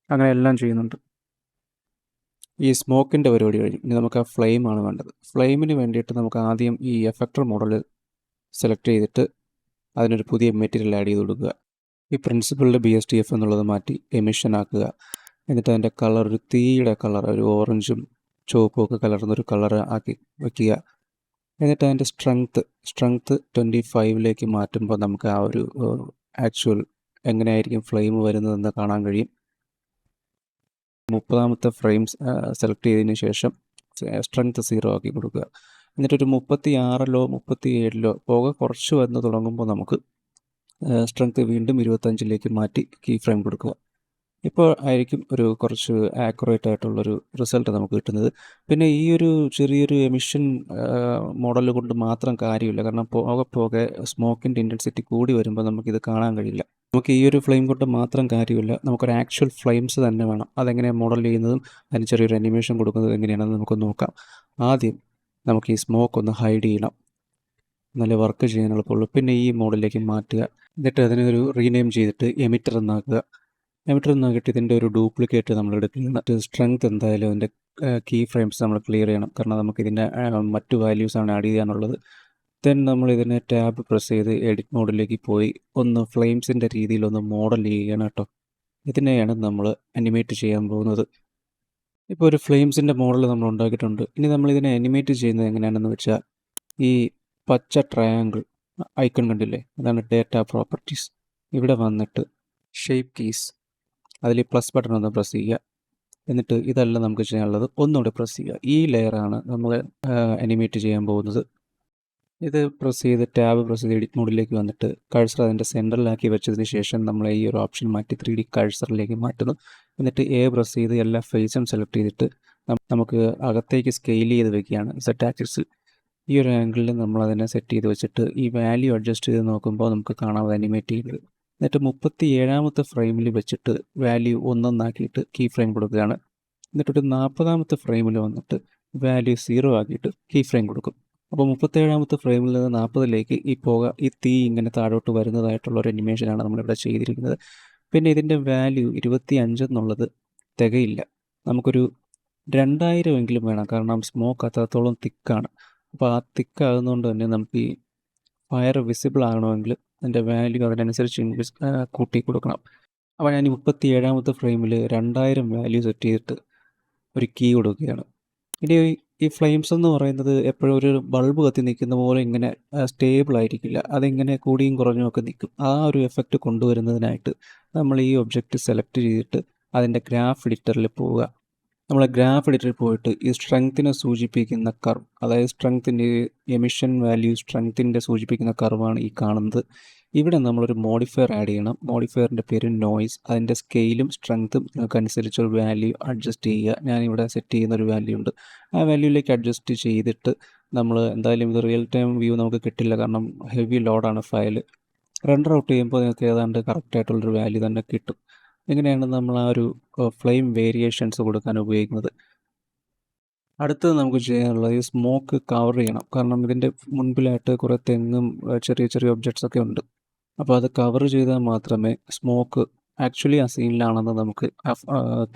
അങ്ങനെ എല്ലാം ചെയ്യുന്നുണ്ട്. ഈ സ്മോക്കിൻ്റെ പരിപാടി കഴിഞ്ഞു. ഇനി നമുക്ക് ആ ഫ്ലെയിമാണ് വേണ്ടത്. ഫ്ലെയിമിന് വേണ്ടിയിട്ട് നമുക്ക് ആദ്യം ഈ എഫക്ടർ മോഡൽ സെലക്ട് ചെയ്തിട്ട് അതിനൊരു പുതിയ മെറ്റീരിയൽ ആഡ് ചെയ്ത് കൊടുക്കുക. ഈ പ്രിൻസിപ്പിളിൽ BSDF എന്നുള്ളത് മാറ്റി എമിഷൻ ആക്കുക. എന്നിട്ട് അതിൻ്റെ കളർ ഒരു തീയുടെ കളർ, ഒരു ഓറഞ്ചും ചുവപ്പും ഒക്കെ കലർന്നൊരു കളർ ആക്കി വയ്ക്കുക. എന്നിട്ട് അതിൻ്റെ സ്ട്രെങ്ത്ത് 25 മാറ്റുമ്പോൾ നമുക്ക് ആ ഒരു ആക്ച്വൽ എങ്ങനെയായിരിക്കും ഫ്ലെയിം വരുന്നതെന്ന് കാണാൻ കഴിയും. 30ാമത്തെ ഫ്രെയിം സെലക്ട് ചെയ്തതിന് ശേഷം സ്ട്രെങ്ത്ത് 0 ആക്കി കൊടുക്കുക. എന്നിട്ടൊരു 36ലോ 37ലോ പുക കുറച്ച് വന്ന് തുടങ്ങുമ്പോൾ നമുക്ക് സ്ട്രെങ്ത്ത് വീണ്ടും 25 മാറ്റി കീ ഫ്രെയിം കൊടുക്കുക. ഇപ്പോൾ ആയിരിക്കും ഒരു കുറച്ച് ആക്യുറേറ്റ് ആയിട്ടുള്ളൊരു റിസൾട്ട് നമുക്ക് കിട്ടുന്നത്. പിന്നെ ഈ ഒരു ചെറിയൊരു എമിഷൻ മോഡൽ കൊണ്ട് മാത്രം കാര്യമില്ല. കാരണം പോകെ സ്മോക്കിൻ്റെ ഇൻറ്റൻസിറ്റി കൂടി വരുമ്പോൾ നമുക്കിത് കാണാൻ കഴിയില്ല. നമുക്ക് ഈ ഒരു ഫ്ലെയിം കൊണ്ട് മാത്രം കാര്യമില്ല, നമുക്കൊരു ആക്ച്വൽ ഫ്ലെയിംസ് തന്നെ വേണം. അതെങ്ങനെയാണ് മോഡൽ ചെയ്യുന്നതും അതിന് ചെറിയൊരു അനിമേഷൻ കൊടുക്കുന്നതും എങ്ങനെയാണെന്ന് നമുക്ക് നോക്കാം. ആദ്യം നമുക്ക് ഈ സ്മോക്ക് ഒന്ന് ഹൈഡ് ചെയ്യണം, നല്ല വർക്ക് ചെയ്യാൻ എളുപ്പമുള്ളൂ. പിന്നെ ഈ മോഡലിലേക്ക് മാറ്റുക. എന്നിട്ട് അതിനൊരു റീനെയിം ചെയ്തിട്ട് എമിറ്റർ എന്നാക്കുക. എമിറ്റർ എന്നാക്കിയിട്ട് ഇതിൻ്റെ ഒരു ഡ്യൂപ്ലിക്കേറ്റ് നമ്മൾ എടുക്കുന്നത്. സ്ട്രെങ്ത് എന്തായാലും അതിൻ്റെ കീ ഫ്രെയിംസ് നമ്മൾ ക്ലിയർ ചെയ്യണം. കാരണം നമുക്കിതിൻ്റെ മറ്റു വാല്യൂസാണ് ആഡ് ചെയ്യാനുള്ളത്. ദെൻ നമ്മൾ ഇതിനെ ടാബ് പ്രസ് ചെയ്ത് എഡിറ്റ് മോഡിലേക്ക് പോയി ഒന്ന് ഫ്ലെയിംസിൻ്റെ രീതിയിലൊന്ന് മോഡൽ ചെയ്യണം കേട്ടോ. ഇതിനെയാണ് നമ്മൾ അനിമേറ്റ് ചെയ്യാൻ പോകുന്നത്. ഇപ്പോൾ ഒരു ഫ്ലെയിംസിൻ്റെ മോഡൽ നമ്മൾ ഉണ്ടാക്കിയിട്ടുണ്ട്. ഇനി നമ്മളിതിനെ അനിമേറ്റ് ചെയ്യുന്നത് എങ്ങനെയാണെന്ന് വെച്ചാൽ ഈ പച്ച ട്രയാങ്കിൾ ഐക്കൺ കണ്ടില്ലേ, അതാണ് ഡേറ്റ പ്രോപ്പർട്ടീസ്. ഇവിടെ വന്നിട്ട് ഷേപ്പ് കീസ്, അതിൽ പ്ലസ് ബട്ടൺ ഒന്ന് പ്രസ് ചെയ്യുക. എന്നിട്ട് ഇതല്ല നമുക്ക് ചെയ്യാനുള്ളത്, ഒന്നുകൂടെ പ്രസ് ചെയ്യുക. ഈ ലെയറാണ് നമ്മൾ അനിമേറ്റ് ചെയ്യാൻ പോകുന്നത്. ഇത് പ്രസ് ചെയ്ത് ടാബ് പ്രസ് ചെയ്ത് എഡിറ്റ് മോഡിലേക്ക് വന്നിട്ട് കഴ്സർ അതിൻ്റെ സെൻറ്ററിലാക്കി വെച്ചതിന് ശേഷം നമ്മൾ ഈ ഒരു ഓപ്ഷൻ മാറ്റി 3D കഴ്സറിലേക്ക് മാറ്റുന്നു. എന്നിട്ട് പ്രസ് ചെയ്ത് എല്ലാ ഫേസും സെലക്ട് ചെയ്തിട്ട് നമുക്ക് അകത്തേക്ക് സ്കെയിൽ ചെയ്ത് വെക്കുകയാണ് സെറ്റ് ആക്സിസിൽ. ഈ ഒരു ആംഗിളിൽ നമ്മൾ അതിനെ സെറ്റ് ചെയ്ത് വെച്ചിട്ട് ഈ വാല്യൂ അഡ്ജസ്റ്റ് ചെയ്ത് നോക്കുമ്പോൾ നമുക്ക് കാണാം അനിമേറ്റ് ചെയ്തത്. എന്നിട്ട് 37ാമത്തെ ഫ്രെയിമിൽ വെച്ചിട്ട് വാല്യൂ 1 ആക്കിയിട്ട് കീ ഫ്രെയിം കൊടുക്കുകയാണ്. എന്നിട്ടൊരു 40ാമത്തെ ഫ്രെയിമിൽ വന്നിട്ട് വാല്യൂ 0 ആക്കിയിട്ട് കീ ഫ്രെയിം കൊടുക്കും. അപ്പോൾ 37ാമത്തെ ഫ്രെയിമിൽ നിന്ന് 40ലേക്ക് ഈ തീ ഇങ്ങനെ താഴോട്ട് വരുന്നതായിട്ടുള്ളൊരു അനിമേഷനാണ് നമ്മളിവിടെ ചെയ്തിരിക്കുന്നത്. പിന്നെ ഇതിൻ്റെ വാല്യൂ 25 എന്നുള്ളത് തികയില്ല, നമുക്കൊരു 2000 എങ്കിലും വേണം. കാരണം സ്മോക്ക് അത്രത്തോളം തിക്കാണ്. അപ്പോൾ ആ തിക്കാകുന്നതുകൊണ്ട് തന്നെ നമുക്ക് ഈ ഫയർ വിസിബിൾ ആകണമെങ്കിൽ അതിൻ്റെ വാല്യൂ അതിനനുസരിച്ച് കൂട്ടി കൊടുക്കണം. അപ്പോൾ ഞാൻ 37ാമത്തെ ഫ്രെയിമിൽ 2000 വാല്യൂ സെറ്റ് ചെയ്തിട്ട് ഒരു കീ കൊടുക്കുകയാണ്. ഇനി ഈ ഫ്ലെയിംസ് എന്ന് പറയുന്നത് എപ്പോഴും ഒരു ബൾബ് കത്തി നിൽക്കുന്ന പോലെ ഇങ്ങനെ സ്റ്റേബിൾ ആയിരിക്കില്ല, അതിങ്ങനെ കൂടിയും കുറഞ്ഞും ഒക്കെ നിൽക്കും. ആ ഒരു എഫക്റ്റ് കൊണ്ടുവരുന്നതിനായിട്ട് നമ്മൾ ഈ ഒബ്ജക്റ്റ് സെലക്ട് ചെയ്തിട്ട് അതിൻ്റെ ഗ്രാഫ് എഡിറ്ററിൽ പോവുക. നമ്മൾ ഗ്രാഫ് എഡിറ്ററിൽ പോയിട്ട് ഈ സ്ട്രെങ്ത്തിനെ സൂചിപ്പിക്കുന്ന കർവ്, അതായത് സ്ട്രെങ്ത്തിൻ്റെ എമിഷൻ വാല്യൂ സ്ട്രെങ്ത്തിൻ്റെ സൂചിപ്പിക്കുന്ന കർവാണ് ഈ കാണുന്നത്. ഇവിടെ നമ്മളൊരു മോഡിഫയർ ആഡ് ചെയ്യണം. മോഡിഫയറിൻ്റെ പേര് നോയ്സ്. അതിൻ്റെ സ്കെയിലും സ്ട്രെങ്ത്തും അനുസരിച്ചൊരു വാല്യൂ അഡ്ജസ്റ്റ് ചെയ്യുക. ഞാനിവിടെ സെറ്റ് ചെയ്യുന്നൊരു വാല്യൂ ഉണ്ട്. ആ വാല്യൂയിലേക്ക് അഡ്ജസ്റ്റ് ചെയ്തിട്ട് നമ്മൾ എന്തായാലും ഇത് റിയൽ ടൈം വ്യൂ നമുക്ക് കിട്ടില്ല, കാരണം ഹെവി ലോഡാണ് ഫയൽ. റെൻഡർ ഔട്ട് ചെയ്യുമ്പോൾ നിങ്ങൾക്ക് ഏതാണ്ട് കറക്റ്റായിട്ടുള്ളൊരു വാല്യൂ തന്നെ കിട്ടും. ഇങ്ങനെയാണ് നമ്മൾ ആ ഒരു ഫ്ലെയിം വേരിയേഷൻസ് കൊടുക്കാൻ ഉപയോഗിക്കുന്നത്. അടുത്തത് നമുക്ക് ചെയ്യാനുള്ളത് ഈ സ്മോക്ക് കവർ ചെയ്യണം. കാരണം ഇതിൻ്റെ മുൻപിലായിട്ട് കുറേ തെങ്ങും ചെറിയ ചെറിയ ഒബ്ജക്ട്സ് ഒക്കെ ഉണ്ട്. അപ്പോൾ അത് കവർ ചെയ്താൽ മാത്രമേ സ്മോക്ക് ആക്ച്വലി ആ സീനിലാണെന്ന് നമുക്ക്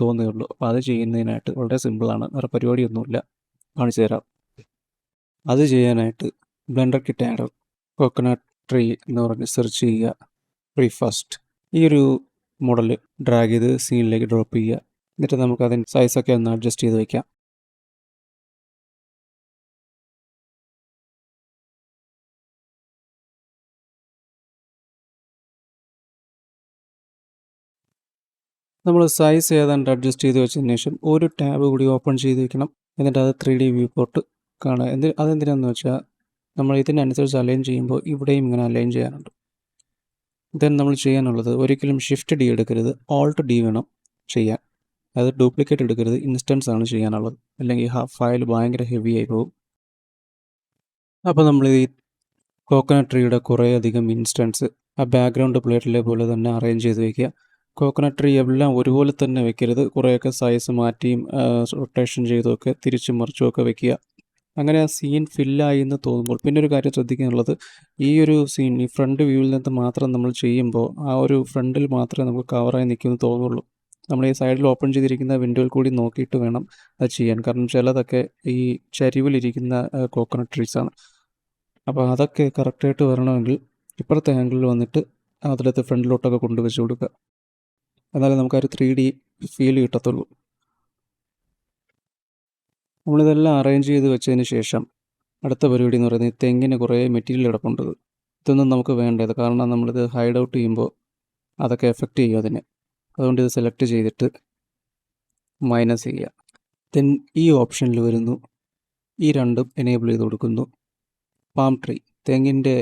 തോന്നുകയുള്ളൂ. അപ്പോൾ അത് ചെയ്യുന്നതിനായിട്ട് വളരെ സിമ്പിളാണ്, വേറെ പരിപാടിയൊന്നുമില്ല. കാണിച്ചു തരാം. അത് ചെയ്യാനായിട്ട് blender kit adder coconut tree എന്ന് പറഞ്ഞ് സെർച്ച് ചെയ്യുക. ട്രീ ഫസ്റ്റ് ഈ ഒരു മോഡൽ ഡ്രാഗ് ചെയ്ത് സീനിലേക്ക് ഡ്രോപ്പ് ചെയ്യുക. എന്നിട്ട് നമുക്ക് അതിൻ്റെ സൈസൊക്കെ ഒന്ന് അഡ്ജസ്റ്റ് ചെയ്ത് വയ്ക്കാം. നമ്മൾ സൈസ് ഏതാണ്ട് അഡ്ജസ്റ്റ് ചെയ്ത് വെച്ചതിന് ശേഷം ഒരു ടാബ് കൂടി ഓപ്പൺ ചെയ്ത് വെക്കണം. എന്നിട്ട് അത് 3D വ്യൂ പോർട്ട് കാണുക. അതെന്തിനാണെന്ന് വെച്ചാൽ നമ്മൾ ഇതിനനുസരിച്ച് അലൈൻ ചെയ്യുമ്പോൾ ഇവിടെയും ഇങ്ങനെ അലൈൻ ചെയ്യാനുണ്ട്. ദെൻ നമ്മൾ ചെയ്യാനുള്ളത് ഒരിക്കലും ഷിഫ്റ്റ് ഡി എടുക്കരുത്, ഓൾട്ട് ഡി വേണം ചെയ്യാൻ. അത് ഡ്യൂപ്ലിക്കേറ്റ് എടുക്കരുത്, ഇൻസ്റ്റൻസ് ആണ് ചെയ്യാനുള്ളത്. അല്ലെങ്കിൽ ഫയൽ ഭയങ്കര ഹെവി ആയി പോകും. അപ്പോൾ നമ്മൾ ഈ കോക്കനട്ട് ട്രീയുടെ കുറേയധികം ഇൻസ്റ്റൻസ് ആ ബാക്ക്ഗ്രൗണ്ട് പ്ലേറ്റിലെ പോലെ തന്നെ അറേഞ്ച് ചെയ്ത് വയ്ക്കുക. കോക്കനട്ട് ട്രീ എല്ലാം ഒരുപോലെ തന്നെ വെക്കരുത്. കുറേയൊക്കെ സൈസ് മാറ്റിയും റൊട്ടേഷൻ ചെയ്തുമൊക്കെ തിരിച്ചും മറിച്ചുമൊക്കെ വെക്കുക. അങ്ങനെ ആ സീൻ ഫില്ലായി എന്ന് തോന്നുമ്പോൾ പിന്നെ ഒരു കാര്യം ശ്രദ്ധിക്കാനുള്ളത്, ഈ ഒരു സീൻ ഈ ഫ്രണ്ട് വ്യൂവിൽ നിന്ന് മാത്രം നമ്മൾ ചെയ്യുമ്പോൾ ആ ഒരു ഫ്രണ്ടിൽ മാത്രമേ നമുക്ക് കവറായി നിൽക്കുമെന്ന് തോന്നുള്ളൂ. നമ്മൾ ഈ സൈഡിൽ ഓപ്പൺ ചെയ്തിരിക്കുന്ന വിൻഡോയിൽ കൂടി നോക്കിയിട്ട് വേണം അത് ചെയ്യാൻ. കാരണം ചിലതൊക്കെ ഈ ചരിവിലിരിക്കുന്ന കോക്കനട്ട് ട്രീസാണ്. അപ്പോൾ അതൊക്കെ കറക്റ്റായിട്ട് വരണമെങ്കിൽ ഇപ്പുറത്തെ ആംഗിളിൽ വന്നിട്ട് അതിലത്തെ ഫ്രണ്ടിലോട്ടൊക്കെ കൊണ്ടുവച്ച് കൊടുക്കുക. എന്നാലേ നമുക്കൊരു 3D ഫീൽ കിട്ടത്തുള്ളൂ. നമ്മളിതെല്ലാം അറേഞ്ച് ചെയ്ത് വെച്ചതിന് ശേഷം അടുത്ത പരിപാടി എന്ന് പറയുന്നത് തെങ്ങിന് കുറേ മെറ്റീരിയൽ കിടപ്പുണ്ട്. ഇതൊന്നും നമുക്ക് വേണ്ടത്, കാരണം നമ്മളിത് ഹൈഡ് ഔട്ട് ചെയ്യുമ്പോൾ അതൊക്കെ എഫക്റ്റ് ചെയ്യും അതിനെ. അതുകൊണ്ട് ഇത് സെലക്ട് ചെയ്തിട്ട് മൈനസ് ചെയ്യുക. ദെൻ ഈ ഓപ്ഷനിൽ വരുന്നു, ഈ രണ്ടും എനേബിൾ ചെയ്ത് കൊടുക്കുന്നു. പാം ട്രീ, തെങ്ങിൻ്റെ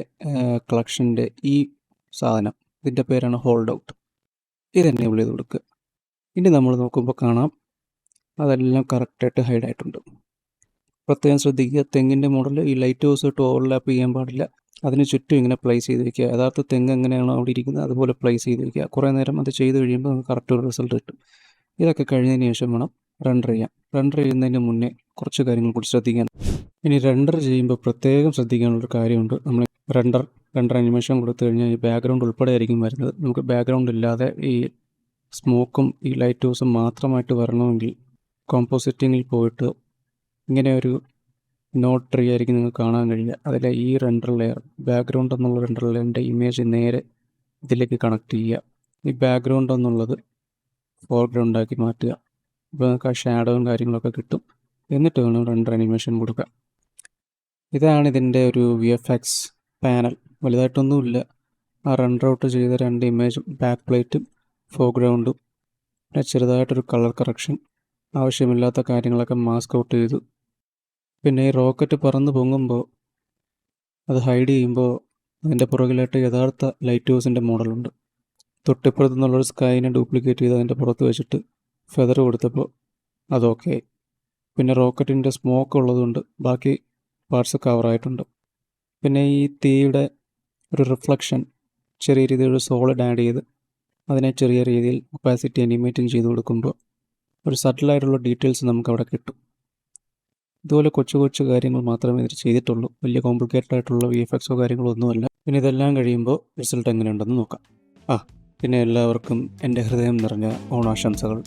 കളക്ഷൻ്റെ ഈ സാധനം, ഇതിൻ്റെ പേരാണ് ഹോൾഡ് ഔട്ട്. ഇത് എനേബിൾ ചെയ്ത് കൊടുക്കുക. ഇനി നമ്മൾ നോക്കുമ്പോൾ കാണാം അതെല്ലാം കറക്റ്റായിട്ട് ഹൈഡ് ആയിട്ടുണ്ട്. പ്രത്യേകം ശ്രദ്ധിക്കുക, തെങ്ങിൻ്റെ മോഡൽ ഈ ലൈറ്റ് ഹൗസ് ഇട്ട് ഓവർലാപ്പ് ചെയ്യാൻ പാടില്ല. അതിന് ചുറ്റും ഇങ്ങനെ പ്ലേസ് ചെയ്ത് വയ്ക്കുക. യഥാർത്ഥ തെങ്ങ് എങ്ങനെയാണോ അവിടെ ഇരിക്കുന്നത് അതുപോലെ പ്ലേസ് ചെയ്ത് വയ്ക്കുക. കുറേ നേരം അത് ചെയ്ത് കഴിയുമ്പോൾ നമുക്ക് കറക്റ്റ് ഒരു റിസൾട്ട് കിട്ടും. ഇതൊക്കെ കഴിഞ്ഞതിന് ശേഷം വേണം റെൻഡർ ചെയ്യാൻ. റെൻഡർ ചെയ്യുന്നതിന് മുന്നേ കുറച്ച് കാര്യങ്ങൾ കൂടി ശ്രദ്ധിക്കാൻ. ഇനി റെൻഡർ ചെയ്യുമ്പോൾ പ്രത്യേകം ശ്രദ്ധിക്കാനുള്ളൊരു കാര്യമുണ്ട്. നമ്മൾ റെൻഡർ അനിമേഷൻ കൊടുത്തു കഴിഞ്ഞാൽ ഈ ബാക്ക്ഗ്രൗണ്ട് ഉൾപ്പെടെ ആയിരിക്കും വരുന്നത്. നമുക്ക് ബാക്ക്ഗ്രൗണ്ട് ഇല്ലാതെ ഈ സ്മോക്കും ഈ ലൈറ്റ് ഹൗസും മാത്രമായിട്ട് വരണമെങ്കിൽ കോമ്പോസിറ്റിങ്ങിൽ പോയിട്ട് ഇങ്ങനെ ഒരു നോട്ട് ട്രീ ആയിരിക്കും നിങ്ങൾക്ക് കാണാൻ കഴിയുക. അതിലെ ഈ റെൻഡർ ലെയർ, ബാക്ക്ഗ്രൗണ്ട് എന്നുള്ള റെൻഡർ ലെയറിൻ്റെ ഇമേജ് നേരെ ഇതിലേക്ക് കണക്ട് ചെയ്യുക. ഈ ബാക്ക്ഗ്രൗണ്ട് എന്നുള്ളത് ഫോർഗ്രൗണ്ടാക്കി മാറ്റുക. അപ്പോൾ നമുക്ക് ആ ഷാഡോയും കാര്യങ്ങളൊക്കെ കിട്ടും. എന്നിട്ട് വേണം റെൻഡർ അനിമേഷൻ കൊടുക്കുക. ഇതാണ് ഇതിൻ്റെ ഒരു VFX പാനൽ. വലുതായിട്ടൊന്നുമില്ല. ആ റെൻഡർ ഔട്ട് ചെയ്ത 2 ഇമേജും ബാക്ക് പ്ലേറ്റും ഫോർഗ്രൗണ്ടും പിന്നെ ചെറുതായിട്ടൊരു കളർ കറക്ഷൻ, ആവശ്യമില്ലാത്ത കാര്യങ്ങളൊക്കെ മാസ്ക് ഔട്ട് ചെയ്തു. പിന്നെ ഈ റോക്കറ്റ് പറന്ന് പൊങ്ങുമ്പോൾ അത് ഹൈഡ് ചെയ്യുമ്പോൾ അതിൻ്റെ പുറകിലായിട്ട് യഥാർത്ഥ ലൈറ്റ് ഹൗസിൻ്റെ മോഡലുണ്ട്. തൊട്ടിപ്പുറത്തു നിന്നുള്ളൊരു സ്കൈനെ ഡ്യൂപ്ലിക്കേറ്റ് ചെയ്ത് അതിൻ്റെ പുറത്ത് വെച്ചിട്ട് ഫെദർ കൊടുത്തപ്പോൾ അതൊക്കെ. പിന്നെ റോക്കറ്റിൻ്റെ സ്മോക്ക് ഉള്ളതുകൊണ്ട് ബാക്കി പാർട്സ് കവറായിട്ടുണ്ട്. പിന്നെ ഈ തീയുടെ ഒരു റിഫ്ലക്ഷൻ ചെറിയ രീതിയിലൊരു സോളിഡ് ആഡ് ചെയ്ത് അതിനെ ചെറിയ രീതിയിൽ ഒപ്പാസിറ്റി അനിമേറ്റിംഗ് ചെയ്ത് കൊടുക്കുമ്പോൾ ഒരു സട്ടിലായിട്ടുള്ള ഡീറ്റെയിൽസ് നമുക്കവിടെ കിട്ടും. ഇതുപോലെ കൊച്ചു കൊച്ചു കാര്യങ്ങൾ മാത്രമേ ഇതിൽ ചെയ്തിട്ടുള്ളൂ. വലിയ കോംപ്ലിക്കേറ്റഡ് ആയിട്ടുള്ള VFXോ കാര്യങ്ങളോ ഒന്നുമല്ല. പിന്നെ ഇതെല്ലാം കഴിയുമ്പോൾ റിസൾട്ട് എങ്ങനെയുണ്ടെന്ന് നോക്കാം. പിന്നെ എല്ലാവർക്കും എൻ്റെ ഹൃദയം നിറഞ്ഞ ഓണാശംസകൾ.